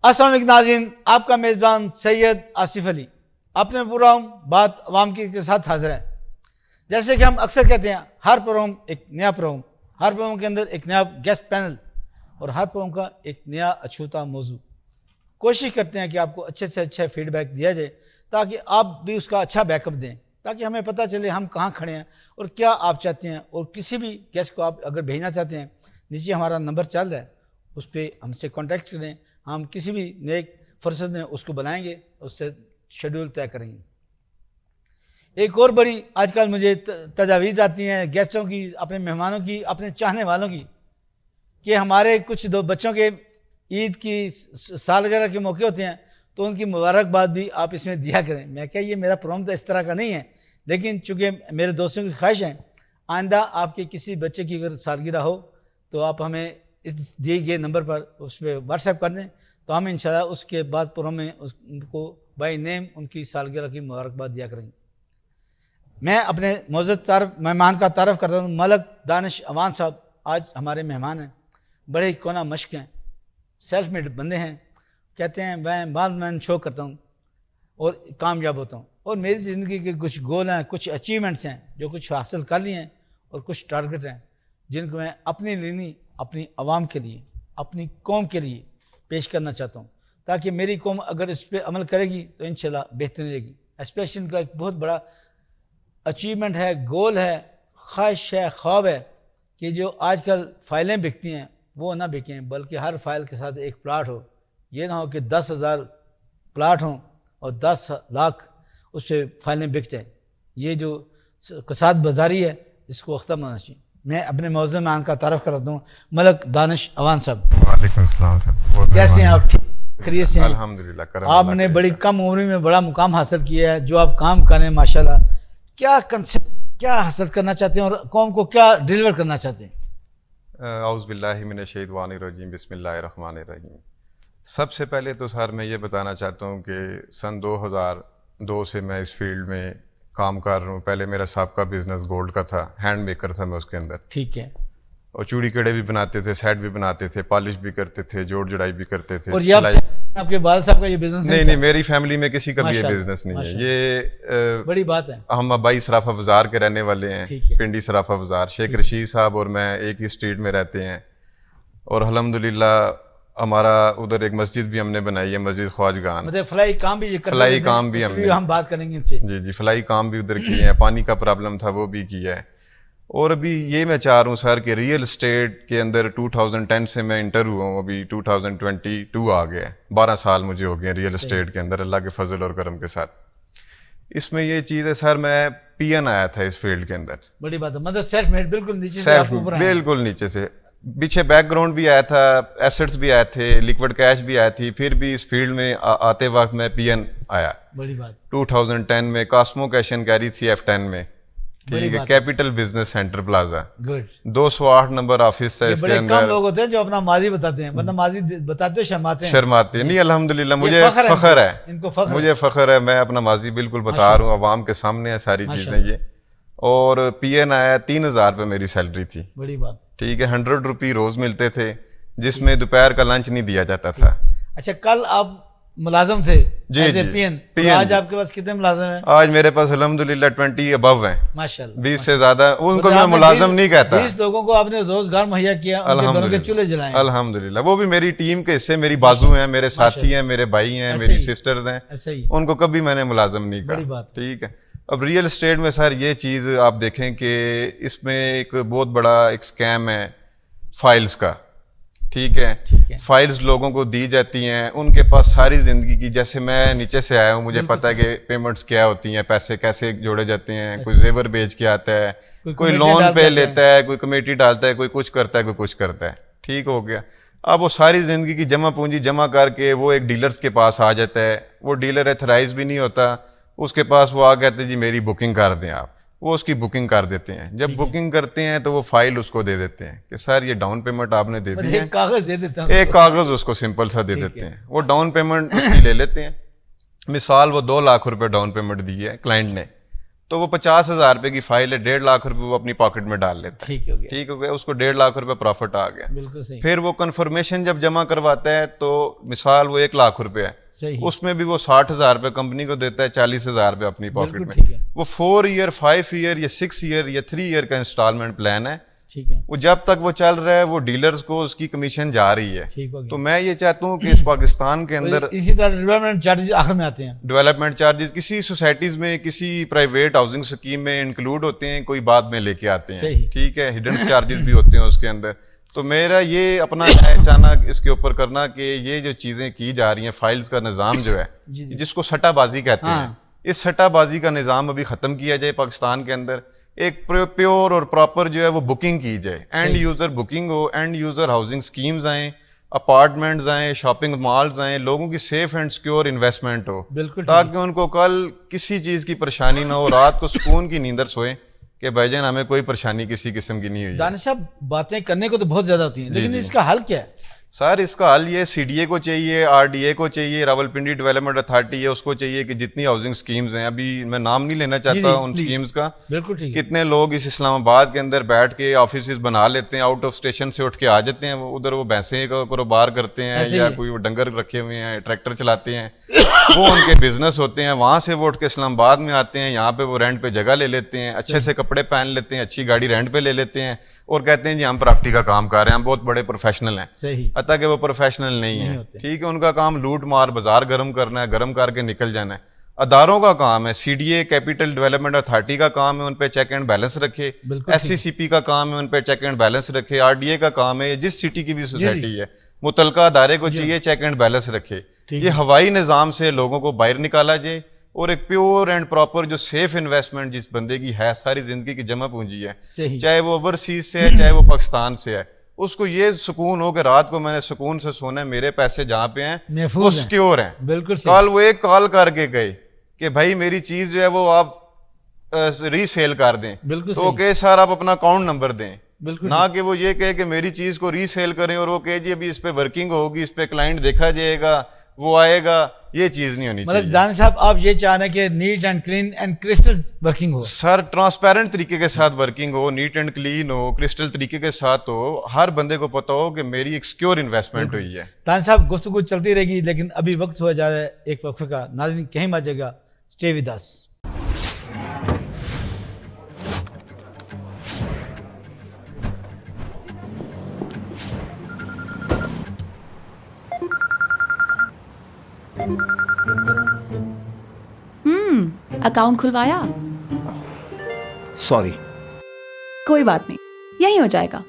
السلام علیکم ناظرین، آپ کا میزبان سید آصف علی اپنے پروگرام بات عوام کی کے ساتھ حاضر ہے۔ جیسے کہ ہم اکثر کہتے ہیں، ہر پروگرام ایک نیا پروگرام، ہر پروگرام کے اندر ایک نیا گیسٹ پینل اور ہر پروگرام کا ایک نیا اچھوتا موضوع۔ کوشش کرتے ہیں کہ آپ کو اچھے سے اچھا فیڈ بیک دیا جائے تاکہ آپ بھی اس کا اچھا بیک اپ دیں، تاکہ ہمیں پتہ چلے ہم کہاں کھڑے ہیں اور کیا آپ چاہتے ہیں۔ اور کسی بھی گیسٹ کو آپ اگر بھیجنا چاہتے ہیں، نیچے ہمارا نمبر چل رہا ہے، اس پہ ہم سے کانٹیکٹ کریں، ہم کسی بھی نیک فرصت میں اس کو بلائیں گے، اس سے شیڈول طے کریں گے۔ ایک اور بڑی آج کل مجھے تجاویز آتی ہیں گیسٹوں کی، اپنے مہمانوں کی، اپنے چاہنے والوں کی، کہ ہمارے کچھ دو بچوں کے عید کی سالگرہ کے موقع ہوتے ہیں تو ان کی مبارکباد بھی آپ اس میں دیا کریں۔ میں کہا یہ میرا پروگرام تو اس طرح کا نہیں ہے، لیکن چونکہ میرے دوستوں کی خواہش ہے، آئندہ آپ کے کسی بچے کی اگر سالگرہ ہو تو آپ ہمیں اس دیے گئے نمبر پر اس پہ واٹس ایپ کر دیں، تو ہم انشاءاللہ اس کے بعد پروگرام میں ان کو بائی نیم ان کی سالگرہ کی مبارکباد دیا کریں گے۔ میں اپنے معزز مہمان کا تعارف کرتا ہوں۔ ملک دانش اوان صاحب آج ہمارے مہمان ہیں، بڑے کونا مشق ہیں، سیلف میڈ بندے ہیں، کہتے ہیں میں شو کرتا ہوں اور کامیاب ہوتا ہوں، اور میری زندگی کے کچھ گول ہیں، کچھ اچیومنٹس ہیں جو کچھ حاصل کر لیے ہیں، اور کچھ ٹارگٹ ہیں جن کو میں اپنی لینی اپنی عوام کے لیے، اپنی قوم کے لیے پیش کرنا چاہتا ہوں، تاکہ میری قوم اگر اس پہ عمل کرے گی تو انشاءاللہ بہتر رہے گی۔ اسپیشل کا ایک بہت بڑا اچیومنٹ ہے، گول ہے، خواہش ہے، خواب ہے کہ جو آج کل فائلیں بکتی ہیں وہ نہ بکیں، بلکہ ہر فائل کے ساتھ ایک پلاٹ ہو۔ یہ نہ ہو کہ 10,000 پلاٹ ہوں اور 10 لاکھ اس پہ فائلیں بک جائیں۔ یہ جو کساد بازاری ہے اس کو ختم ہونا چاہیے۔ میں اپنے موضوع مہمان کا تعارف کراتا ہوں، ملک دانش اوان صاحب۔ وعلیکم السلام صاحب، کیسے ہیں آپ؟ ٹھیک خیریت سے ہیں؟ الحمدللہ، کرم آپ اللہ نے کا۔ بڑی کم عمری میں بڑا مقام حاصل کیا ہے، جو آپ کام کریں ماشاءاللہ، کیا کنسپٹ، کیا حاصل کرنا چاہتے ہیں اور قوم کو کیا ڈیلیور کرنا چاہتے ہیں؟ اعوذ باللہ من الشیطان الرجیم، بسم اللہ الرحمن الرحیم۔ سب سے پہلے تو سر میں یہ بتانا چاہتا ہوں کہ سن 2002 سے میں اس فیلڈ میں کام کر رہا ہوں۔ پہلے میرا سابقہ بزنس گولڈ کا تھا، ہینڈ میکر تھا میں اس کے اندر، ٹھیک ہے، اور چوڑی کڑے بھی بناتے تھے، سیٹ بھی بناتے تھے، پالش بھی کرتے تھے، جوڑ جڑائی بھی کرتے تھے۔ اور یہ آپ کے والد صاحب کا یہ بزنس نہیں، میری فیملی میں کسی کا بھی یہ بزنس نہیں ہے۔ یہ بڑی بات ہے۔ ہم آبائی سرافہ بازار کے رہنے والے ہیں، پنڈی سرافہ بازار، شیخ رشید صاحب اور میں ایک ہی اسٹریٹ میں رہتے ہیں، اور الحمدللہ ہمارا ادھر ایک مسجد بھی ہم نے بنائی ہے، مسجد خواجگان۔ مطلب فلائی کام بھی فلائی کام بھی ہم بات کریں گے ان سے۔ جی فلائی کام بھی ادھر کیے ہیں، پانی کا پرابلم تھا وہ بھی کیا ہے۔ اور ابھی یہ میں چاہ رہا ہوں سر کہ ریئل اسٹیٹ کے اندر 2010 سے میں انٹر ہوا ہوں، ابھی 2022 آ گیا ہے، 12 سال مجھے ہو گئے ہیں ریئل اسٹیٹ کے اندر، اللہ کے فضل اور کرم کے ساتھ۔ اس میں یہ چیز ہے سر، میں پی این آیا تھا اس فیلڈ کے اندر، بڑی بات ہے، مطلب سیلف میڈ، بالکل نیچے سے آپ اوپر آئے۔ بالکل نیچے سے، پیچھے بیک گراؤنڈ بھی آیا تھا، ایسٹس بھی آئے تھے، لیکوڈ کیش بھی آئی تھی، پھر بھی اس فیلڈ میں آتے وقت میں پی این آیا۔ بڑی بات 2010 میں کاسمو کیش اینڈ کیری تھی F10 میں، ٹھیک ہے، capital business centre plaza, good, 208 number office تھا اس کے بڑے کم اندر۔ لوگ ہوتے ہیں جو اپنا ماضی بتاتے ہیں، ورنہ ماضی بتاتے شرماتے ہیں۔ شرماتے نہیں، الحمدللہ مجھے فخر ہے، ان کو فخر، مجھے فخر ہے، میں اپنا ماضی بالکل بتا رہا ہوں، عوام کے سامنے ہے ساری چیزیں یہ۔ اور پی این آیا، 3,000 روپے میری سیلری تھی، بڑی بات، ٹھیک ہے، 100 روپی روز ملتے تھے، جس میں دوپہر کا لنچ نہیں دیا جاتا تھا۔ اچھا کل آپ ملازم تھے جی جی، پی این، آج آپ کے پاس کتنے ملازم ہیں؟ آج میرے پاس الحمدللہ 20 ابو ہیں، ماشاءاللہ 20 سے زیادہ، ان کو میں ملازم نہیں کہتا۔ 20 لوگوں کو آپ نے روزگار مہیا کیا، ان کے گھروں کے چولہے جلائے۔ الحمدللہ، وہ بھی میری ٹیم کے حصے، میری بازو ہیں، میرے ساتھی ہیں، میرے بھائی ہیں، میری سسٹرز ہیں، ایسا ہی، ان کو کبھی میں نے ملازم نہیں بڑی کہا، بات، ٹھیک ہے۔ اب ریئل اسٹیٹ میں سر یہ چیز آپ دیکھیں کہ اس میں ایک بہت بڑا ایک سکیم ہے فائلز کا، ٹھیک ہے، فائلز لوگوں کو دی جاتی ہیں، ان کے پاس ساری زندگی کی، جیسے میں نیچے سے آیا ہوں، مجھے پتہ ہے کہ پیمنٹس کیا ہوتی ہیں، پیسے کیسے جوڑے جاتے ہیں، کوئی زیور بیچ کے آتا ہے، کوئی لون پہ لیتا ہے، کوئی کمیٹی ڈالتا ہے، کوئی کچھ کرتا ہے، کوئی کچھ کرتا ہے، ٹھیک ہو گیا۔ اب وہ ساری زندگی کی جمع پونجی جمع کر کے وہ ایک ڈیلرز کے پاس آ جاتا ہے، وہ ڈیلر ایتھرائز بھی نہیں ہوتا، اس کے پاس وہ آ کہتے ہیں جی میری بکنگ کر دیں آپ، وہ اس کی بکنگ کر دیتے ہیں۔ جب بکنگ کرتے ہیں تو وہ فائل اس کو دے دیتے ہیں کہ سر یہ ڈاؤن پیمنٹ آپ نے دے دی ہے، ایک کاغذ دے دیتا ہوں، ایک کاغذ اس کو سمپل سا دے دیتے ہیں، وہ ڈاؤن پیمنٹ اس کی لے لیتے ہیں۔ مثال وہ 2 لاکھ روپے ڈاؤن پیمنٹ دی ہے کلائنٹ نے، تو وہ 50,000 روپے کی فائل ہے, 1.5 لاکھ روپے وہ اپنی پاکٹ میں ڈال لیتا ہے, ٹھیک ہو گیا, ٹھیک ہو گیا, اس کو 1.5 لاکھ روپے پروفٹ آ گیا. بالکل صحیح, پھر وہ کنفرمیشن جب جمع کرواتا ہے تو مثال وہ 1 لاکھ روپے ہے, صحیح, اس میں بھی وہ 60,000 روپے کمپنی کو دیتا ہے, 40,000 روپے اپنی پاکٹ بالکل میں. ٹھیک ہے, وہ 4 ایئر 5 ایئر یا 6 ایئر یا 3 ایئر کا انسٹالمنٹ پلان ہے, ٹھیک ہے, وہ جب تک وہ چل رہا ہے وہ ڈیلرز کو اس کی کمیشن جا رہی ہے. ٹھیک ہو گیا. تو میں یہ چاہتا ہوں کہ اس پاکستان کے اندر اسی طرح ڈیولپمنٹ چارجز آخر میں آتے ہیں, ڈیولپمنٹ چارجز کسی سوسائٹیز میں کسی پرائیویٹ ہاؤسنگ اسکیم میں انکلوڈ ہوتے ہیں, کوئی بعد میں لے کے آتے ہیں, صحیح, ٹھیک ہے, ہڈن چارجز بھی ہوتے ہیں اس کے اندر. تو میرا یہ اپنا ہے چاہنا اس کے اوپر کرنا کہ یہ جو چیزیں کی جا رہی ہیں, فائلز کا نظام جو ہے جس کو سٹا بازی کہتے ہیں, اس سٹا بازی کا نظام ابھی ختم کیا جائے پاکستان کے اندر. ایک پیور اور پراپر جو ہے وہ بکنگ کی جائے, اینڈ یوزر بکنگ ہو, اینڈ یوزر ہاؤسنگ اسکیمز آئیں, اپارٹمنٹس آئیں, شاپنگ مالز آئیں, لوگوں کی سیف اینڈ سیکیور انویسٹمنٹ ہو, بالکل, تاکہ ان کو کل کسی چیز کی پریشانی نہ ہو, رات کو سکون کی نیندر سوئیں کہ بھائی جان ہمیں کوئی پریشانی کسی قسم کی نہیں ہوئی. دانش صاحب باتیں کرنے کو تو بہت زیادہ ہوتی ہیں, لیکن اس کا حل کیا ہے؟ سر اس کا حل یہ سی ڈی اے کو چاہیے, آر ڈی اے کو چاہیے, راولپنڈی ڈیولپمنٹ اتھارٹی ہے اس کو چاہیے کہ جتنی ہاؤسنگ اسکیمز ہیں, ابھی میں نام نہیں لینا چاہتا ان اسکیمز کا, بالکل ٹھیک, کتنے لوگ اس اسلام آباد کے اندر بیٹھ کے آفیسز بنا لیتے ہیں, آؤٹ آف اسٹیشن سے اٹھ کے آ جاتے ہیں, وہ ادھر وہ بھینسیں کا کاروبار کرتے ہیں یا کوئی وہ ڈنگر رکھے ہوئے ہیں, ٹریکٹر چلاتے ہیں, وہ ان کے بزنس ہوتے ہیں, وہاں سے وہ اٹھ کے اسلام آباد میں آتے ہیں, یہاں پہ وہ رینٹ پہ جگہ لے لیتے ہیں, اچھے سے کپڑے پہن لیتے ہیں, اچھی گاڑی رینٹ پہ لے لیتے ہیں اور کہتے ہیں جی ہم پراپرٹی کا کام کر رہے ہیں, ہم بہت بڑے پروفیشنل ہیں, صحیح, حتیٰ کہ وہ پروفیشنل نہیں ہیں, ٹھیک ہے, ان کا کام لوٹ مار بازار گرم کرنا ہے, گرم کر کے نکل جانا ہے. اداروں کا کام ہے, C D A capital development authority کا کام ہے ان پہ چیک اینڈ بیلنس رکھے, ایس سی سی پی کا کام ہے ان پہ چیک اینڈ بیلنس رکھے, آر ڈی اے کا کام ہے, جس سٹی کی بھی سوسائٹی ہے متعلقہ ادارے کو چاہیے چیک اینڈ بیلنس رکھے. یہ ہوائی نظام سے لوگوں کو باہر نکالا جائے اور ایک پیور اینڈ پراپر جو سیف انویسٹمنٹ جس بندے کی ہے, ساری زندگی کی جمع پونجی ہے, چاہے وہ اوورسیز سے ہے چاہے وہ پاکستان سے ہے, اس کو یہ سکون ہو کہ رات کو میں نے سکون سے سونا ہے, میرے پیسے جہاں پہ ہیں وہ سیکیور ہیں. بالکل, کل وہ ایک کال کر کے گئے کہ بھائی میری چیز جو ہے وہ آپ ری سیل کر دیں, تو کہ سر آپ اپنا اکاؤنٹ نمبر دیں, نہ کہ وہ یہ کہے کہ میری چیز کو ری سیل کریں اور وہ کہے جی ابھی اس پہ ورکنگ ہوگی, اس پہ کلائنٹ دیکھا جائے گا, وہ آئے گا. یہ چیز نہیں ہونی چاہیے. مطلب دانش صاحب آپ یہ چاہ رہے ہیں کہ neat and clean and crystal working ہو؟ سر ٹرانسپیرنٹ طریقے کے ساتھ ورکنگ ہو, نیٹ اینڈ کلین ہو, کرسٹل طریقے کے ساتھ ہو, ہر بندے کو پتا ہو کہ میری ایک سیکیور انویسٹمنٹ ہوئی ہے. دانش صاحب گفتگو چلتی رہے گی, لیکن ابھی وقت ہوا جا رہا ہے ایک وقفے کا. ناظرین کہیں مت جائے گا, اسٹے ود اس. اکاؤنٹ کھلوایا؟ سوری, کوئی بات نہیں, یہی ہو جائے گا.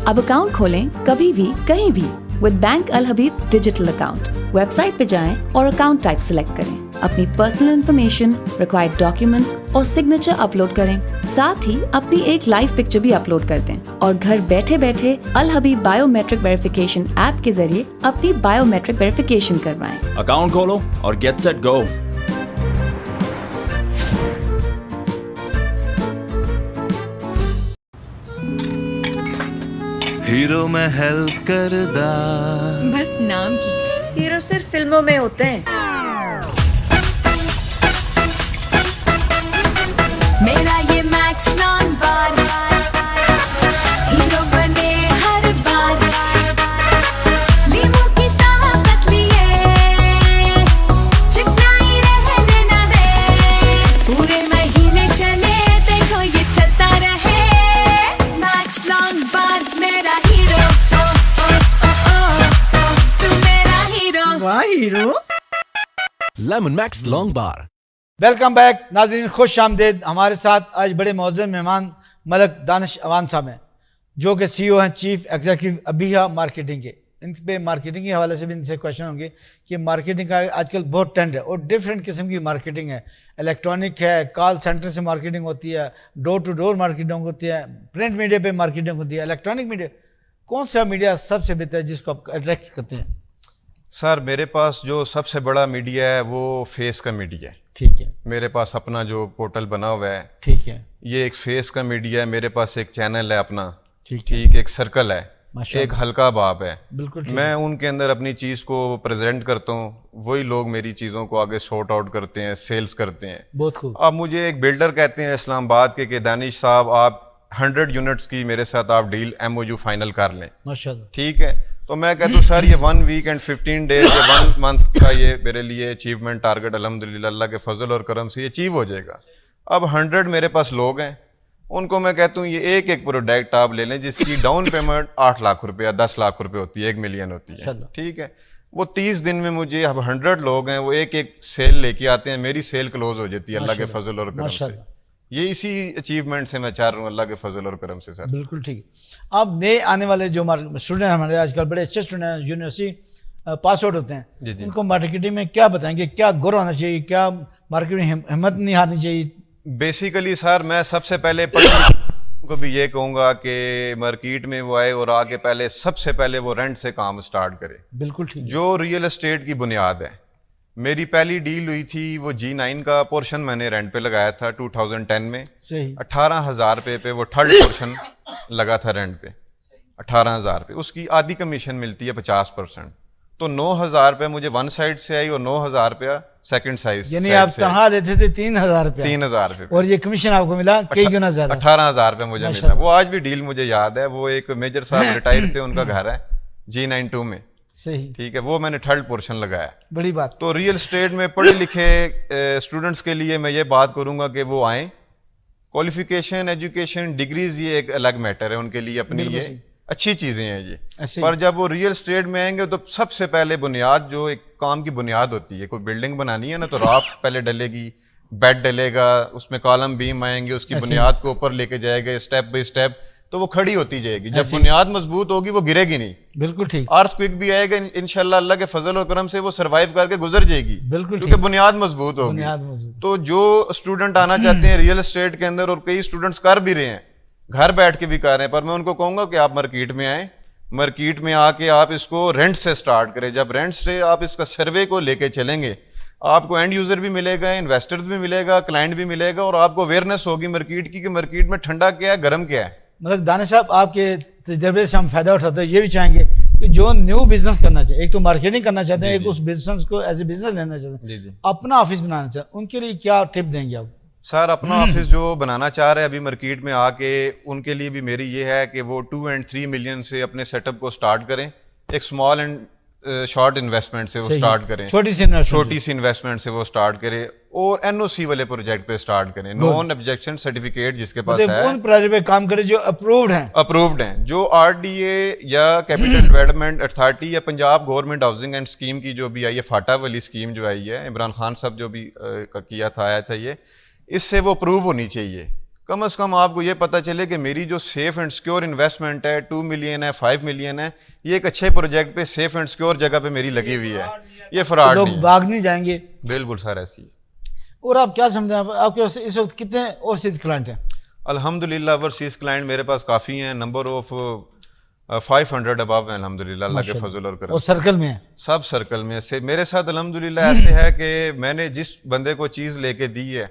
اب اکاؤنٹ کھولیں کبھی بھی کہیں بھی ود بینک الحبیب ڈیجیٹل اکاؤنٹ. ویب سائٹ پہ جائیں اور اکاؤنٹ ٹائپ سلیکٹ کریں, اپنی پرسنل انفارمیشن, ریکوائرڈ ڈاکیومنٹس اور سگنیچر اپلوڈ کریں, ساتھ ہی اپنی ایک لائیو پکچر بھی اپلوڈ کر دیں, اور گھر بیٹھے بیٹھے الحبیب بایو میٹرک ویریفیکیشن ایپ کے ذریعے اپنی بایو میٹرک ویریفیکیشن کروائیں. اکاؤنٹ کھولو اور گیٹ سیٹ گو. ہیرو میں ہیلپ کردہ بس نام کی, ہیرو صرف فلموں میں ہوتے ہیں. میرا یہ میکس نام بار ہیرو بنے ہر بار, لیمو کی طاقت لیے چکنائی رہنے نہ دے, پورے مہینے چلے دیکھو یہ چلتا رہے. میکس لانگ بار میرا ہیرو, تو میرا ہیرو. واہ ہیرو. لیمن میکس لانگ بار. ویلکم بیک ناظرین, خوش آمدید. ہمارے ساتھ آج بڑے معزز مہمان ملک دانش اوان صاحب ہیں, جو کہ سی او ہیں, چیف ایگزیکٹو ابیہا مارکیٹنگ کے. ان پہ مارکیٹنگ کے حوالے سے بھی ان سے کوشچن ہوں گے کہ مارکیٹنگ کا آج کل بہت ٹرینڈ ہے اور ڈفرینٹ قسم کی مارکیٹنگ ہے. الیکٹرانک ہے, کال سینٹر سے مارکیٹنگ ہوتی ہے, ڈور ٹو ڈور مارکیٹنگ ہوتی ہے, پرنٹ میڈیا پہ مارکیٹنگ ہوتی ہے, الیکٹرانک میڈیا. کون سا میڈیا سب سے بہتر ہے جس کو آپ اٹریکٹ کرتے ہیں؟ سر میرے پاس جو سب سے بڑا میڈیا ہے وہ فیس کا میڈیا ہے. ٹھیک ہے, میرے پاس اپنا جو پورٹل بنا ہوا ہے ٹھیک ہے, یہ ایک فیس کا میڈیا ہے. میرے پاس ایک چینل ہے اپنا, ٹھیک ٹھیک, ایک سرکل ہے, ایک ہلکا باپ ہے. بالکل میں ان کے اندر اپنی چیز کو پریزنٹ کرتا ہوں, وہی لوگ میری چیزوں کو آگے سارٹ آؤٹ کرتے ہیں, سیلز کرتے ہیں. بہت خوب. اب مجھے ایک بلڈر کہتے ہیں اسلام آباد کے کہ دانش صاحب آپ 100 یونٹس کی میرے ساتھ آپ ڈیل MOU فائنل کر لیں. ماشاءاللہ. ٹھیک ہے, تو میں کہتا ہوں سر یہ 1 ویک اینڈ 15 ڈیز یا 1 منتھ کا یہ میرے لیے اچیومنٹ ٹارگیٹ الحمدللہ اللہ کے فضل اور کرم سے اچیو ہو جائے گا. اب 100 میرے پاس لوگ ہیں, ان کو میں کہتا ہوں یہ ایک ایک پروڈکٹ آپ لے لیں جس کی ڈاؤن پیمنٹ 8 لاکھ روپیہ 10 لاکھ روپے ہوتی ہے, 1 ملین ہوتی ہے. ٹھیک ہے, وہ 30 دن میں مجھے اب 100 لوگ ہیں, وہ ایک ایک سیل لے کے آتے ہیں, میری سیل کلوز ہو جاتی ہے اللہ کے فضل اور کرم سے. یہ اسی اچیومنٹ سے میں چاہ رہا ہوں اللہ کے فضل اور کرم سے. سر بالکل ٹھیک. آپ نئے آنے والے جو اسٹوڈنٹ ہمارے آج کل بڑے اچھے اسٹوڈنٹ ہیں, یونیورسٹی پاس آؤٹ ہوتے ہیں, ان کو مارکیٹنگ میں کیا بتائیں گے, کیا غور ہونا چاہیے, کیا مارکیٹ میں ہمت نہیں ہارنی چاہیے؟ بیسیکلی سر میں سب سے پہلے کو بھی یہ کہوں گا کہ مارکیٹ میں وہ آئے اور آگے پہلے سب سے پہلے وہ رینٹ سے کام سٹارٹ کرے. بالکل ٹھیک. جو ریئل اسٹیٹ کی بنیاد ہے. میری پہلی ڈیل ہوئی تھی وہ G9 کا پورشن میں نے رینٹ پہ لگایا تھا 2010 میں. صحیح. 18,000 روپے پہ وہ تھرڈ پورشن لگا تھا رینٹ پہ, 18,000 پہ. اس کی آدھی کمیشن ملتی ہے 50%. تو 9,000 روپے مجھے ون سائڈ سے آئی اور 9,000 روپیہ سیکنڈ سائز. یعنی آپ تنخواہ دیتے تھے 3,000 روپے, 3,000 روپے, اور یہ کمیشن آپ کو ملا کئی گنا زیادہ, 18,000 روپے مجھے ملا. وہ آج بھی ڈیل مجھے یاد ہے. وہ ایک میجر صاحب ریٹائر تھے, ان کا گھر ہے G9 میں. صحیح. ٹھیک ہے, وہ میں نے تھرڈ پورشن لگایا. بڑی بات. تو ریئل اسٹیٹ میں پڑھے لکھے اسٹوڈنٹس کے لیے میں یہ بات کروں گا کہ وہ آئیں. کوالیفیکیشن, ایجوکیشن, ڈگریز یہ ایک الگ میٹر ہے ان کے لیے, اپنی یہ اچھی چیزیں ہیں یہ. پر جب وہ ریئل اسٹیٹ میں آئیں گے تو سب سے پہلے بنیاد جو ایک کام کی بنیاد ہوتی ہے, کوئی بلڈنگ بنانی ہے نا تو رافٹ پہلے ڈلے گی, بیڈ ڈلے گا, اس میں کالم بیم آئیں گے, اس کی بنیاد کو اوپر لے کے جائے گا اسٹیپ بائی اسٹیپ, تو وہ کھڑی ہوتی جائے گی. جب بنیاد مضبوط ہوگی وہ گرے گی نہیں. بالکل ٹھیک. ارتھ کوئک بھی آئے گا انشاءاللہ اللہ کے فضل اور کرم سے وہ سروائیو کر کے گزر جائے گی. بالکل کیونکہ بنیاد مضبوط ہوگی. تو جو اسٹوڈنٹ آنا چاہتے ہیں ریئل اسٹیٹ کے اندر, اور کئی اسٹوڈنٹس کر بھی رہے ہیں, گھر بیٹھ کے بھی کر رہے ہیں, پر میں ان کو کہوں گا کہ آپ مارکیٹ میں آئیں. مارکیٹ میں آ کے آپ اس کو رینٹ سے سٹارٹ کریں. جب رینٹ سے آپ اس کا سروے کو لے کے چلیں گے, آپ کو اینڈ یوزر بھی ملے گا, انویسٹر بھی ملے گا, کلائنٹ بھی ملے گا, اور آپ کو اویئرنیس ہوگی مارکیٹ کی کہ مارکیٹ میں ٹھنڈا کیا ہے, گرم کیا ہے. مطلب دانش صاحب آپ کے تجربے سے ہم فائدہ اٹھاتے ہیں, یہ بھی چاہیں گے کہ جو نیو بزنس کرنا چاہے, ایک تو مارکیٹنگ کرنا چاہتے ہیں, ایک اس بزنس کو ایز اے بزنس لینا چاہتے ہیں, اپنا آفس بنانا چاہتے ہیں, ان کے لیے کیا ٹپ دیں گے آپ؟ سر اپنا آفس جو بنانا چاہ رہے ہیں ابھی مارکیٹ میں آ کے, ان کے لیے بھی میری یہ ہے کہ وہ 2 and 3 ملین سے اپنے سیٹ اپ کو سٹارٹ کریں. ایک اسمال اینڈ شارٹ انویسٹمنٹ سے وہ سٹارٹ کریں, چھوٹی سی انویسٹمنٹ سے وہ سٹارٹ کریں, اور NOC والے پروجیکٹ پہ سٹارٹ کریں. نون آبجیکشن سرٹیفکیٹ جس کے پاس ہے, ان پروجیکٹ پہ کام کریں جو اپرووڈ ہیں, جو RDA یا کیپٹل ڈیولپمنٹ اتھارٹی یا Punjab government housing and scheme کی جو بھی آئی ہے, فاٹا والی اسکیم جو آئی ہے, عمران خان صاحب جو بھی کیا تھا, آیا تھا یہ, اس سے وہ اپروو ہونی چاہیے. کم از کم آپ کو یہ پتہ چلے کہ میری جو سیف اینڈ سیکیور انویسٹمنٹ ہے 2 ملین ہے, 5 ملین ہے, یہ ایک اچھے پروجیکٹ پہ سیف اینڈ سیکیور جگہ پہ میری لگی ہوئی ہے, یہ فراڈ نہیں, لوگ بھاگ نہیں جائیں گے. بالکل سر ایسی. اور آپ کیا سمجھتے ہیں, آپ کے پاس اس وقت کتنے اوورسیز کلائنٹ ہیں؟ الحمدللہ اوورسیز کلائنٹ میرے پاس کافی ہیں, نمبر آف 500 ابو ہیں الحمدللہ اللہ کے فضل اور کرم. اور سرکل میں ہیں, سب سرکل میں سے. میرے ساتھ الحمدللہ ایسے ہے کہ میں نے جس بندے کو چیز لے کے دی ہے,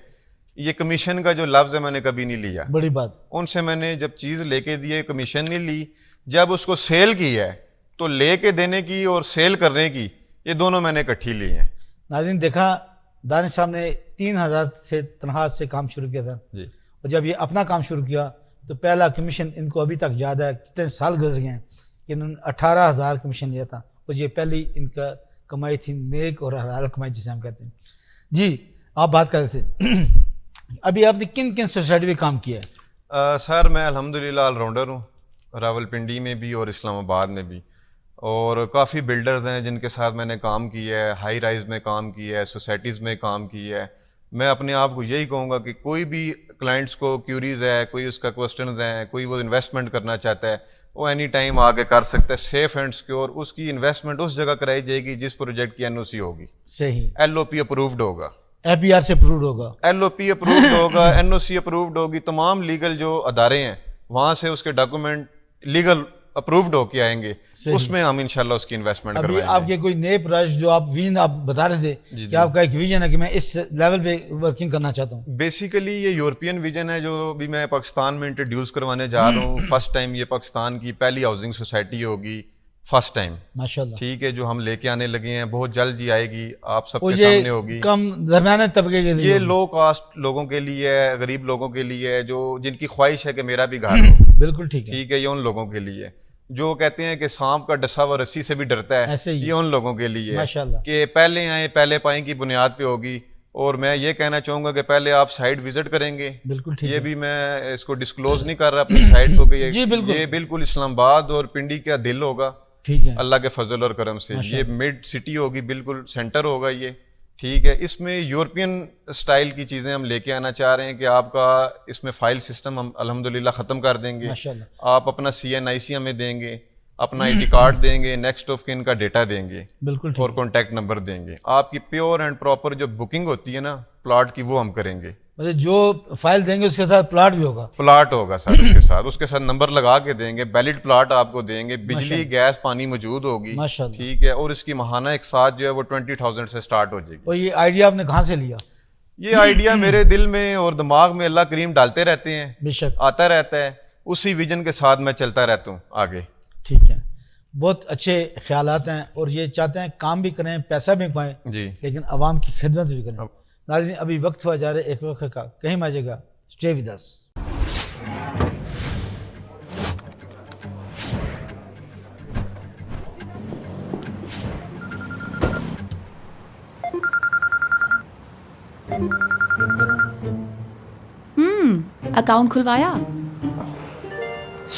یہ کمیشن کا جو لفظ ہے میں نے کبھی نہیں لیا. بڑی بات. ان سے میں نے جب چیز لے کے دی ہے کمیشن نہیں لی. جب اس کو سیل کی ہے تو لے کے دینے کی اور سیل کرنے کی, یہ دونوں میں نے اکٹھی لی ہیں. ناظرین دیکھا, دانش صاحب نے 3,000 سے تنخواہ سے کام شروع کیا تھا, اور جب یہ اپنا کام شروع کیا تو پہلا کمیشن ان کو ابھی تک یاد ہے, کتنے سال گزر گئے ہیں کہ انہوں نے 18,000 کمیشن لیا تھا, اور یہ پہلی ان کا کمائی تھی, نیک اور حلال کمائی جسے ہم کہتے ہیں. جی آپ بات کر رہے تھے, ابھی آپ نے کن کن سوسائٹی میں کام کیا ہے؟ سر میں الحمدللہ آل راؤنڈر ہوں, راولپنڈی میں بھی اور اسلام آباد میں بھی, اور کافی بلڈرز ہیں جن کے ساتھ میں نے کام کیا ہے, ہائی رائز میں کام کیا ہے, سوسائٹیز میں کام کیا ہے. میں اپنے آپ کو یہی کہوں گا کہ کوئی بھی کلائنٹس کو کیوریز ہے, کوئی اس کا کوسچنز ہیں, کوئی وہ انویسٹمنٹ کرنا چاہتا ہے, وہ اینی ٹائم آ کے کر سکتا ہے, سیف اینڈ سیکیور. اس کی انویسٹمنٹ اس جگہ کرائی جائے گی جس پروجیکٹ کی NOC ہوگی, صحیح, LOP اپرووڈ ہوگا, APR سے اپرووڈ ہوگا, LOP اپرووڈ ہوگا, NOC اپرووڈ ہوگی. تمام لیگل جو ادارے ہیں وہاں سے اس کے ڈاکومنٹ لیگل اپرووڈ ہو کے آئیں گے صحیح. اس میں ہم انشاءاللہ اس کی انویسٹمنٹ ابھی کروائیں آپ گے. کے کوئی نئے پروجیکٹ جو آپ ویژن آپ بتا رہے تھے کہ آپ کا ایک ویژن ہے کہ میں اس لیول پہ ورکنگ کرنا چاہتا ہوں. بیسیکلی یہ یورپین ویژن ہے جو بھی میں پاکستان میں انٹروڈیوس کروانے جا رہا ہوں. فرسٹ ٹائم یہ پاکستان کی پہلی ہاؤسنگ سوسائٹی ہوگی, فرسٹ ٹائم, ماشاءاللہ. ٹھیک ہے, جو ہم لے کے آنے لگے ہیں, بہت جلد ہی آئے گی, آپ سب اور کے سامنے یہ ہوگی. کم درمیانے طبقے کے لیے یہ لو کاسٹ لوگوں کے لیے ہے, غریب لوگوں کے لیے ہے, جو جن کی خواہش ہے کہ میرا بھی گھر ہو. بالکل ٹھیک ہے. ٹھیک ہے, یہ ان لوگوں کے لیے. جو کہتے ہیں کہ سانپ کا ڈسا ہوا رسی سے بھی ڈرتا ہے, ایسے ہی یہ ان لوگوں کے لیے ہے ماشاءاللہ. کہ پہلے آئیں پہلے پائیں کی بنیاد پہ ہوگی. اور میں یہ کہنا چاہوں گا کہ پہلے آپ سائٹ وزٹ کریں گے. بالکل ٹھیک یہ ہے. بھی میں اس کو ڈسکلوز نہیں کر رہا اپنی سائٹ کو کہ جی بالکل. یہ بالکل اسلام آباد اور پنڈی کا دل ہوگا ٹھیک ہے. اللہ کے فضل اور کرم سے. یہ مڈ سٹی ہوگی, بالکل سینٹر ہوگا یہ. ٹھیک ہے, اس میں یورپین اسٹائل کی چیزیں ہم لے کے آنا چاہ رہے ہیں کہ آپ کا اس میں فائل سسٹم ہم الحمدللہ ختم کر دیں گے. ماشاءاللہ. آپ اپنا CNIC ہمیں دیں گے, اپنا آئی ٹی کارڈ دیں گے, نیکسٹ آف کن کا ڈیٹا دیں گے بالکل ٹھیک اور کانٹیکٹ نمبر دیں گے. آپ کی پیور اینڈ پراپر جو بکنگ ہوتی ہے نا پلاٹ کی, وہ ہم کریں گے. مطلب جو فائل دیں گے اس کے ساتھ پلاٹ بھی ہوگا. پلاٹ ہوگا سر, اس کے ساتھ نمبر لگا کے دیں گے, ویلڈ پلاٹ آپ کو دیں گے, بجلی گیس پانی موجود ہوگی. ماشاءاللہ. ٹھیک ہے, اور اس کی ماہانہ ایک ساتھ جو ہے وہ 20,000 سے سٹارٹ ہو جائے گی. اور یہ آئیڈیا آپ نے کہاں سے لیا؟ یہ آئیڈیا میرے دل میں اور دماغ میں اللہ کریم ڈالتے رہتے ہیں, بے شک. آتا رہتا ہے, اسی ویژن کے ساتھ میں چلتا رہتا ہوں آگے. ٹھیک ہے, بہت اچھے خیالات ہیں اور یہ چاہتے ہیں کام بھی کریں, پیسہ بھی کمائیں, جی لیکن عوام کی خدمت بھی کریں. ناظرین ابھی وقت ہوا جا رہا ہے ایک وقت کا, کہیں مت جائے گا, اسٹے ود اس. اکاؤنٹ کھلوایا؟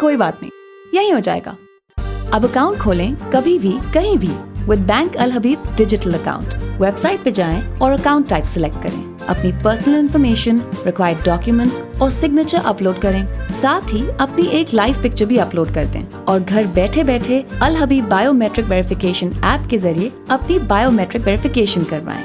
کوئی بات نہیں, یہی ہو جائے گا. اب اکاؤنٹ کھولیں کبھی بھی کہیں بھی ود بینک الحبیب ڈیجیٹل اکاؤنٹ. ویب سائٹ پہ جائیں اور اکاؤنٹ ٹائپ سلیکٹ کریں. اپنی پرسنل انفارمیشن, ریکوائرڈ ڈاکیومنٹس اور سگنیچر اپلوڈ کریں. ساتھ ہی اپنی ایک لائیو پکچر بھی اپلوڈ کر دیں اور گھر بیٹھے بیٹھے الحبیب بایو میٹرک ویریفیکیشن ایپ کے ذریعے اپنی بایو میٹرک ویریفیکیشن کروائیں.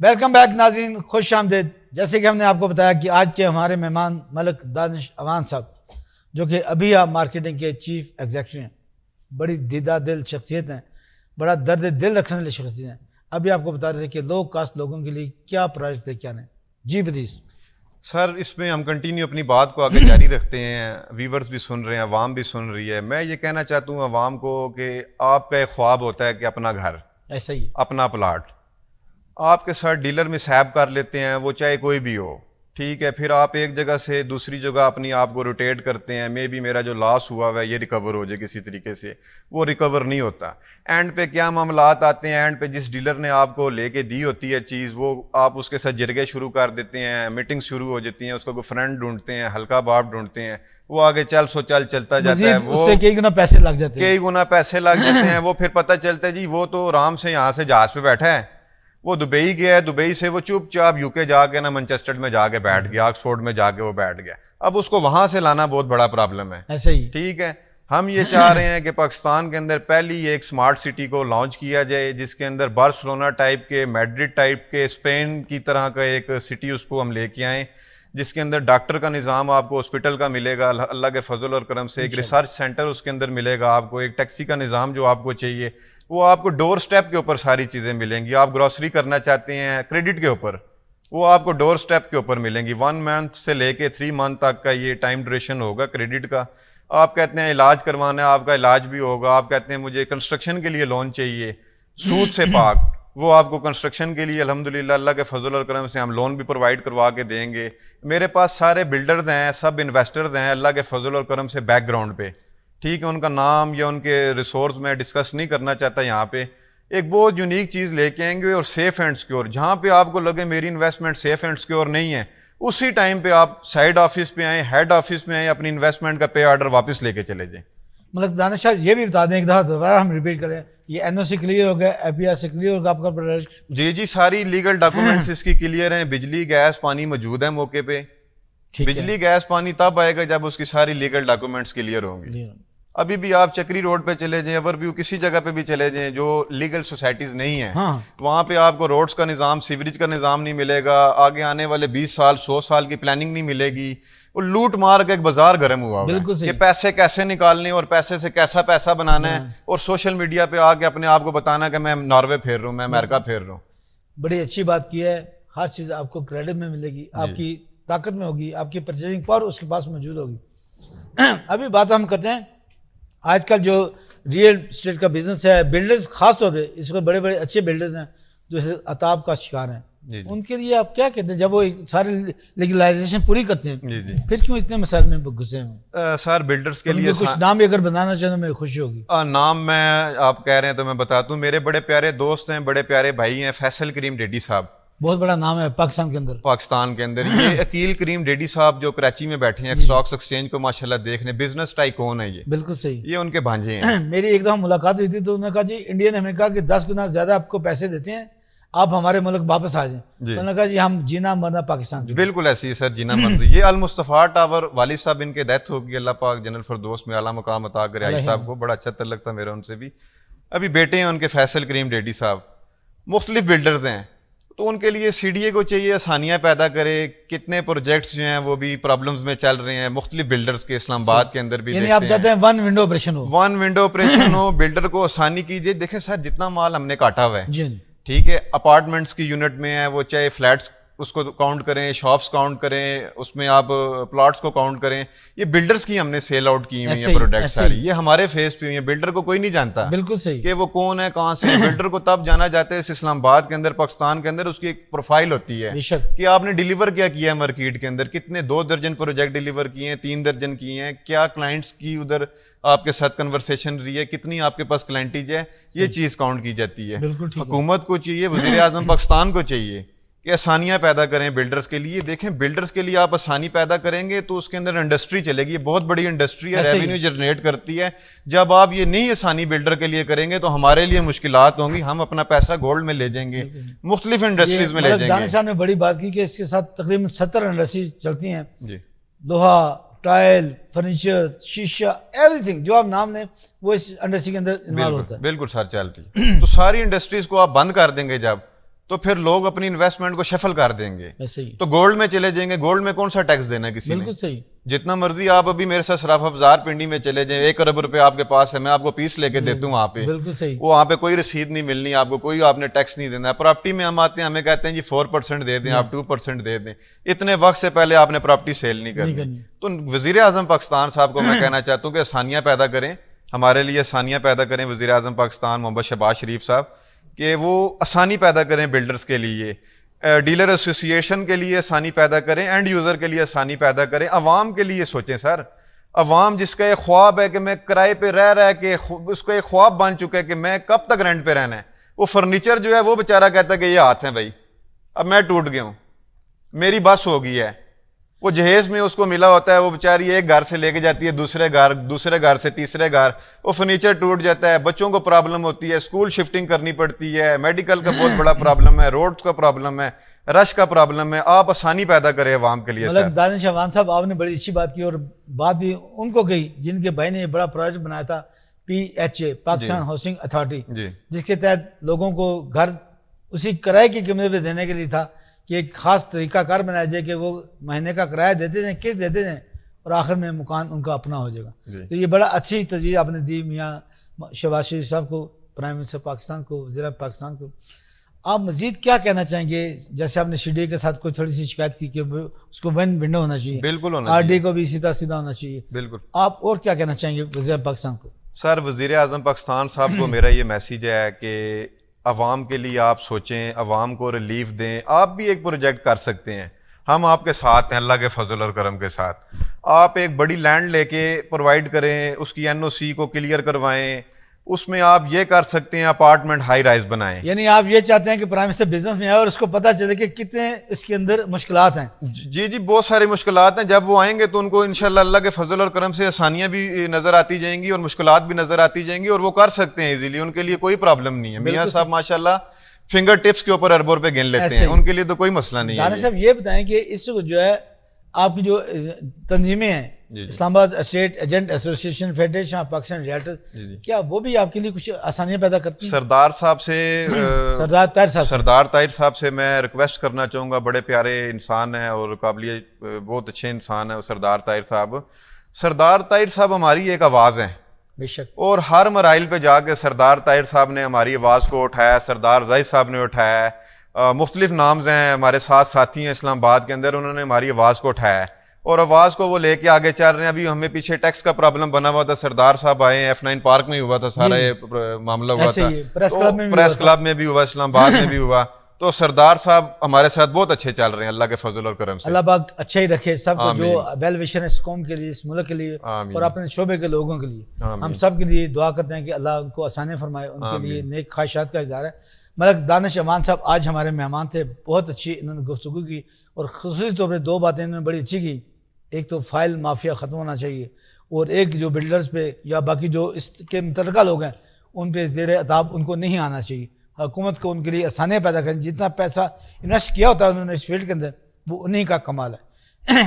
ویلکم بیک ناظرین, خوش آمدید. جیسے کہ ہم نے آپ کو بتایا کہ آج کے ہمارے مہمان ملک دانش اوان صاحب, جو کہ ابھی آپ مارکیٹنگ کے چیف ایگزیکٹو ہیں, بڑی دیدہ دل شخصیت ہیں, بڑا درد دل رکھنے والی شخصیت ہیں. ابھی آپ کو بتا رہے تھے کہ لو کاسٹ لوگوں کے لیے کیا پروجیکٹ ہے, کیا نہیں. جی بدیس سر, اس میں ہم کنٹینیو اپنی بات کو آگے جاری رکھتے ہیں. ویورز بھی سن رہے ہیں, عوام بھی سن رہی ہے. میں یہ کہنا چاہتا ہوں عوام کو کہ آپ کا ایک خواب ہوتا ہے کہ اپنا گھر, ایسا ہی اپنا پلاٹ. آپ کے ساتھ ڈیلر میں سیب کر لیتے ہیں, وہ چاہے کوئی بھی ہو. ٹھیک ہے, پھر آپ ایک جگہ سے دوسری جگہ اپنی آپ کو روٹیٹ کرتے ہیں. مے بی میرا جو لاس ہوا ہے یہ ریکور ہو جائے کسی طریقے سے, وہ ریکور نہیں ہوتا. اینڈ پہ کیا معاملات آتے ہیں, اینڈ پہ جس ڈیلر نے آپ کو لے کے دی ہوتی ہے چیز, وہ آپ اس کے ساتھ جرگے شروع کر دیتے ہیں, میٹنگ شروع ہو جاتی ہیں, اس کا کوئی فرینڈ ڈھونڈتے ہیں, ہلکا باپ ڈھونڈتے ہیں, وہ آگے چلتا جاتا ہے. مزید اس وہ سے کئی گنا پیسے لگ جاتے ہیں, کئی گنا پیسے لگ جاتے ہیں. وہ پھر پتہ چلتا ہے جی وہ تو آرام سے یہاں سے جہاز پہ بیٹھا ہے, وہ دبئی گیا ہے, دبئی سے وہ چپ چاپ UK جا کے نا مانچسٹر میں جا کے بیٹھ گیا, آکسفورڈ میں جا کے وہ بیٹھ گیا. اب اس کو وہاں سے لانا بہت بڑا پرابلم ہے. ایسے ہی. ٹھیک ہے, ہم یہ چاہ رہے ہیں کہ پاکستان کے اندر پہلی ایک سمارٹ سٹی کو لانچ کیا جائے, جس کے اندر بارسلونا ٹائپ کے, میڈرڈ ٹائپ کے, اسپین کی طرح کا ایک سٹی اس کو ہم لے کے آئیں, جس کے اندر ڈاکٹر کا نظام آپ کو ہاسپٹل کا ملے گا اللہ کے فضل اور کرم سے, ایک ریسرچ سینٹر اس کے اندر ملے گا آپ کو, ایک ٹیکسی کا نظام جو آپ کو چاہیے وہ آپ کو ڈور سٹیپ کے اوپر ساری چیزیں ملیں گی. آپ گروسری کرنا چاہتے ہیں کریڈٹ کے اوپر, وہ آپ کو ڈور سٹیپ کے اوپر ملیں گی. 1 منتھ سے لے کے 3 منتھ تک کا یہ ٹائم ڈیوریشن ہوگا کریڈٹ کا. آپ کہتے ہیں علاج کروانا ہے, آپ کا علاج بھی ہوگا. آپ کہتے ہیں مجھے کنسٹرکشن کے لیے لون چاہیے, سود سے پاک, وہ آپ کو کنسٹرکشن کے لیے الحمدللہ اللہ کے فضل اور کرم سے ہم لون بھی پرووائڈ کروا کے دیں گے. میرے پاس سارے بلڈرز ہیں, سب انویسٹرز ہیں اللہ کے فضل اور کرم سے بیک گراؤنڈ پہ, ٹھیک ہے. ان کا نام یا ان کے ریسورس میں ڈسکس نہیں کرنا چاہتا یہاں پہ. ایک بہت یونیک چیز لے کے آئیں گے اور سیف اینڈ سیکیور. جہاں پہ آپ کو لگے میری انویسٹمنٹ سیف اینڈ سیکیور نہیں ہے, اسی ٹائم پہ آپ سائڈ آفس پہ آئیں, ہیڈ آفس میں آئیں, اپنی انویسٹمنٹ کا پے آرڈر واپس لے کے چلے جائیں. مطلب دانش صاحب یہ بھی بتا دیں ایک دفعہ دوبارہ ہم ریپیٹ کریں, یہ این او سی کلیئر ہو گیا, ایف بی آر سے کلیئر ہوگا آپ کا پروڈکٹ؟ جی ساری لیگل ڈاکومنٹس اس کی کلیئر ہیں. بجلی گیس پانی موجود ہے موقع پہ. بجلی گیس پانی تب آئے گا جب اس کی ساری لیگل ڈاکومنٹس کلیئر ہوں گی. ابھی بھی آپ چکری روڈ پہ چلے جائیں, اوور ویو کسی جگہ پہ بھی چلے جائیں جو لیگل سوسائٹیز نہیں ہیں, وہاں پہ آپ کو روڈز کا نظام, سیوریج کا نظام نہیں ملے گا. آگے آنے والے 20 سال 100 سال کی پلاننگ نہیں ملے گی. وہ لوٹ مار کا ایک بازار گرم ہوا ہوا ہے کہ پیسے کیسے نکالنے اور پیسے سے کیسا پیسہ بنانا ہے, اور سوشل میڈیا پہ آ کے اپنے آپ کو بتانا کہ میں ناروے پھیر رہا ہوں, میں امریکہ پھیر رہا ہوں. بڑی اچھی بات کی ہے. ہر چیز آپ کو کریڈٹ میں ملے گی, آپ کی طاقت میں ہوگی, آپ کی پرچیزنگ پاور اس کے پاس موجود ہوگی. ابھی بات ہم کرتے ہیں آج کل جو ریئل اسٹیٹ کا بزنس ہے, بلڈرز خاص طور پہ اس کو بڑے بڑے اچھے بلڈرز ہیں جو عطاب کا شکار ہیں, ان کے لیے آپ کیا کہتے ہیں جب وہ سارے لیگلائزیشن پوری کرتے ہیں پھر کیوں اتنے مسائل میں گھسے ہیں؟ سر بلڈرز کے لیے کچھ نام بھی اگر بتانا چاہیں تو میں خوشی ہوگی. نام میں آپ کہہ رہے ہیں تو میں بتاتا ہوں. میرے بڑے پیارے دوست ہیں, بڑے پیارے بھائی ہیں, فیصل کریم ڈیڈی صاحب, بہت بڑا نام ہے پاکستان کے اندر. یہ عقیل کریم ڈیڈی صاحب جو کراچی میں بیٹھے ہیں, اسٹاکس ایکسچینج کو ماشاءاللہ دیکھنے, بزنس ٹائکون ہے یہ. بالکل صحیح. یہ ان کے بھانجے ہیں. میری ایک دفعہ ملاقات ہوئی تھی تو انہوں نے کہا جی انڈیا نے ہمیں کہا کہ 10 گنا زیادہ آپ کو پیسے دیتے ہیں, آپ ہمارے ملک واپس آ جائیں. تو انہوں نے کہا جی ہم جینا مرنا پاکستان. بالکل ایسی ہے سر, جینا مرنا. یہ المصطفیٰ ٹاور والد صاحب ان کے ڈیتھ ہوگی, اللہ پاک جنرل فردوس میں اعلیٰ مقام عطا کرے. آئی صاحب کو بڑا اچھا تعلق تھا میرا ان سے بھی. ابھی بیٹے ہیں ان کے فیصل کریم ڈیڈی صاحب, مختلف بلڈرز ہیں. تو ان کے لیے سی ڈی اے کو چاہیے آسانیاں پیدا کرے. کتنے پروجیکٹس جو ہیں وہ بھی پرابلمز میں چل رہے ہیں مختلف بلڈرز کے, اسلام آباد کے اندر بھی. یعنی آپ چاہتے ہیں ون ونڈو آپریشن ہو, بلڈر کو آسانی کیجیے. دیکھیں سر جتنا مال ہم نے کاٹا ہوا ہے, جی ٹھیک ہے, اپارٹمنٹس کی یونٹ میں ہے وہ, چاہے فلیٹس اس کو کاؤنٹ کریں, شاپس کاؤنٹ کریں, اس میں آپ پلاٹس کو کاؤنٹ کریں, یہ بلڈرز کی ہم نے سیل آؤٹ کی ہوئی ہیں پروڈکٹ ساری. یہ ہمارے فیس پہ ہوئی ہیں, بلڈر کو کوئی نہیں جانتا. بالکل صحیح کہ وہ کون ہے, کہاں سے. بلڈر کو تب جانا جاتا ہے اس اسلام آباد کے اندر, پاکستان کے اندر, اس کی ایک پروفائل ہوتی ہے کہ آپ نے ڈیلیور کیا ہے مارکیٹ کے اندر, کتنے 2 درجن پروجیکٹ ڈیلیور کیے ہیں, 3 درجن کیے ہیں, کیا کلائنٹس کی ادھر آپ کے ساتھ کنورسیشن رہی ہے, کتنی آپ کے پاس کلائنٹیج ہے, یہ چیز کاؤنٹ کی جاتی ہے. حکومت کو چاہیے, وزیر اعظم پاکستان کو چاہیے کہ آسانیاں پیدا کریں بلڈرز کے لیے. دیکھیں بلڈرز کے لیے آپ آسانی پیدا کریں گے تو اس کے اندر انڈسٹری چلے گی. یہ بہت بڑی انڈسٹری ہے, ریونیو جنریٹ کرتی ہے. جب آپ یہ نہیں آسانی بلڈر کے لیے کریں گے تو ہمارے لیے مشکلات ہوں گی. ہم اپنا پیسہ گولڈ میں لے جائیں گے, مختلف انڈسٹریز میں لے جائیں گے. دانش صاحب نے بڑی بات کی کہ اس کے ساتھ تقریباً 70 انڈسٹری چلتی ہیں. لوہا, ٹائل, فرنیچر, شیشہ, ایوری تھنگ جو آپ نام لیں وہ اس انڈسٹری کے اندر انوالو ہوتا ہے. بالکل سر چل رہی. تو ساری انڈسٹریز کو آپ بند کر دیں گے جب, تو پھر لوگ اپنی انویسٹمنٹ کو شفل کر دیں گے. تو گولڈ میں چلے جائیں گے. گولڈ میں کون سا ٹیکس دینا ہے کسی نے؟ بالکل صحیح. جتنا مرضی آپ ابھی میرے ساتھ صراف افزار پنڈی میں چلے جائیں, 1 ارب روپے آپ کے پاس ہے, میں آپ کو پیس لے کے دیتا ہوں وہاں پہ. بالکل صحیح. وہ وہاں پہ کوئی رسید نہیں ملنی آپ کو, کوئی آپ نے ٹیکس نہیں دینا. پراپرٹی میں ہم آتے ہیں, ہمیں کہتے ہیں جی 4% دے دیں, آپ 2% دے دیں. اتنے وقت سے پہلے آپ نے پراپرٹی سیل نہیں کرنی. تو وزیر اعظم پاکستان صاحب کو میں کہنا چاہتا ہوں کہ آسانیاں پیدا کریں, ہمارے لیے آسانیاں پیدا کریں. وزیر اعظم پاکستان محمد شہباز شریف صاحب کہ وہ آسانی پیدا کریں بلڈرز کے لیے, ڈیلر ایسوسیشن کے لیے آسانی پیدا کریں, اینڈ یوزر کے لیے آسانی پیدا کریں. عوام کے لیے سوچیں سر. عوام جس کا ایک خواب ہے کہ میں کرائے پہ رہ کے, اس کا ایک خواب بن چکا ہے کہ میں کب تک رینٹ پہ رہنا ہے. وہ فرنیچر جو ہے وہ بیچارہ کہتا ہے کہ یہ ہاتھ ہیں بھائی, اب میں ٹوٹ گیا ہوں, میری بس ہو گئی ہے. وہ جہیز میں اس کو ملا ہوتا ہے, وہ بیچاری ایک گھر سے لے کے جاتی ہے دوسرے گھر سے تیسرے گھر, وہ فرنیچر ٹوٹ جاتا ہے, بچوں کو پرابلم ہوتی ہے, اسکول شفٹنگ کرنی پڑتی ہے, میڈیکل کا بہت بڑا پرابلم ہے, روڈز کا پرابلم ہے, رش کا پرابلم ہے. آپ آسانی پیدا کریں عوام کے لیے. مطلب دانش عوان صاحب آپ نے بڑی اچھی بات کی, اور بات بھی ان کو کہی جن کے بھائی نے یہ بڑا پروجیکٹ بنایا تھا, PHA پاکستان ہاؤسنگ اتھارٹی, جس کے تحت لوگوں کو گھر اسی کرائے کی قیمت پہ دینے کے لیے تھا کہ ایک خاص طریقہ کار بنایا جائے کہ وہ مہینے کا کرایہ دیتے جائیں, قسط دیتے جائیں, اور آخر میں مکان ان کا اپنا ہو جائے گا. تو یہ بڑا اچھی تجویز آپ نے دی میاں شہباز شریف صاحب کو, پرائم منسٹر پاکستان کو, وزیر اعظم پاکستان کو. آپ مزید کیا کہنا چاہیں گے؟ جیسے آپ نے CDA کے ساتھ کوئی تھوڑی سی شکایت کی کہ اس کو ون ونڈو ہونا چاہیے, بالکل ہونا چاہیے, RD کو بھی سیدھا ہونا چاہیے. بالکل. آپ اور کیا کہنا چاہیں گے وزیر اعظم پاکستان کو؟ سر وزیر اعظم پاکستان صاحب کو میرا یہ میسیج ہے کہ عوام کے لیے آپ سوچیں, عوام کو ریلیف دیں. آپ بھی ایک پروجیکٹ کر سکتے ہیں, ہم آپ کے ساتھ ہیں اللہ کے فضل اور کرم کے ساتھ. آپ ایک بڑی لینڈ لے کے پرووائڈ کریں, اس کی NOC کو کلیئر کروائیں, اس میں آپ یہ کر سکتے ہیں اپارٹمنٹ ہائی رائز بنائیں. یعنی آپ یہ چاہتے ہیں کہ پرائم منسٹر بزنس میں آئے اور اس کو پتہ چلے کہ کتنے اس کے اندر مشکلات ہیں. جی جی بہت ساری مشکلات ہیں. جب وہ آئیں گے تو ان کو انشاءاللہ اللہ کے فضل اور کرم سے آسانیاں بھی نظر آتی جائیں گی اور مشکلات بھی نظر آتی جائیں گی, اور وہ کر سکتے ہیں ایزیلی. ان کے لیے کوئی پرابلم نہیں ہے. میاں صاحب ماشاءاللہ فنگر ٹپس کے اوپر اربوں روپے گن لیتے ہیں, ان کے لیے تو کوئی مسئلہ نہیں ہے. دانش صاحب یہ بتائیں کہ اس کو جو ہے آپ کی جو تنظیمیں ہیں, Islamabad estate agent association, federation of Pakistan realtor, کیا وہ بھی آپ کے لیے کچھ آسانیاں پیدا کرتی ہیں؟ سردار صاحب سے سردار طاہر صاحب سے میں ریکویسٹ کرنا چاہوں گا. بڑے پیارے انسان ہیں اور قابلیت بہت اچھے انسان ہیں سردار طاہر صاحب. سردار طاہر صاحب ہماری ایک آواز ہیں بے شک, اور ہر مراحل پہ جا کے سردار طاہر صاحب نے ہماری آواز کو اٹھایا, سردار زاہد صاحب نے اٹھایا ہے. مختلف نامز ہیں ہمارے ساتھ ساتھی ہیں اسلام آباد کے اندر, انہوں نے ہماری آواز کو اٹھایا ہے اور آواز کو وہ لے کے آگے چل رہے ہیں. ابھی ہمیں پیچھے ٹیکس کا پرابلم بنا ہوا تھا, سردار صاحب آئے, F9 پارک میں ہوا تھا سارا یہ معاملہ ہوا تھا, پریس کلب میں بھی ہوا, اسلام آباد میں بھی ہوا. تو سردار صاحب ہمارے ساتھ بہت اچھے چل رہے ہیں اللہ کے فضل اور کرم سے. اللہ پاک اچھا ہی رکھے سب کو, جو ویل وشر ہے اس قوم کے لیے, اس ملک کے لیے اور اپنے شعبے کے لوگوں کے لیے. ہم سب کے لیے دعا کرتے ہیں کہ اللہ ان کو آسانیاں فرمائے, ان کے لیے نیک خواہشات کا اظہار ہے. ملک دانش امان صاحب آج ہمارے مہمان تھے, بہت اچھی انہوں نے گفتگو کی اور خصوصی طور پہ دو باتیں انہوں نے بڑی اچھی کی. ایک تو فائل مافیا ختم ہونا چاہیے, اور ایک جو بلڈرز پہ یا باقی جو اس کے متعلقہ لوگ ہیں ان پہ زیر عتاب ان کو نہیں آنا چاہیے. حکومت کو ان کے لیے آسانیاں پیدا کریں. جتنا پیسہ انویسٹ کیا ہوتا ہے انہوں نے اس فیلڈ کے اندر وہ انہی کا کمال ہے.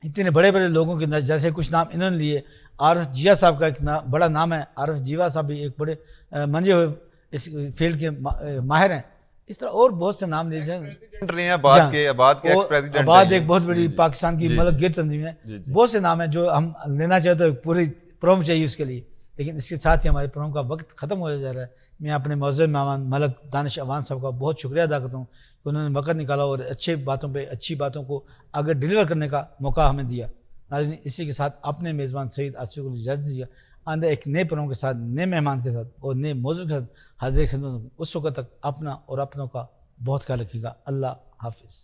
اتنے بڑے بڑے لوگوں کے اندر جیسے کچھ نام انہوں نے لیے, عارف جیوا صاحب کا ایک بڑا نام ہے, عارف جیوا صاحب بھی ایک بڑے منجے ہوئے اس فیلڈ کے ماہر ہیں. اس طرح اور بہت سے نام لیے جائیں. آباد کے ایک بہت بڑی پاکستان کی ملک گیر تنظیم ہے. بہت سے نام ہیں جو ہم لینا چاہتے ہیں, پوری پروم چاہیے اس کے لیے, لیکن اس کے ساتھ ہی ہمارے پروم کا وقت ختم ہو جا رہا ہے. میں اپنے معزز مہمان ملک دانش امان صاحب کا بہت شکریہ ادا کرتا ہوں کہ انہوں نے وقت نکالا اور اچھی باتوں کو آگے ڈیلیور کرنے کا موقع ہمیں دیا. ناظرین, اسی کے ساتھ اپنے میزبان سید آصف کو اجازت دیا. آئندہ ایک نئے پروگرام کے ساتھ, نئے مہمان کے ساتھ اور نئے موضوع کے ساتھ حاضر خدمت ہوں. اس وقت تک اپنا اور اپنوں کا بہت خیال رکھیے گا. اللہ حافظ.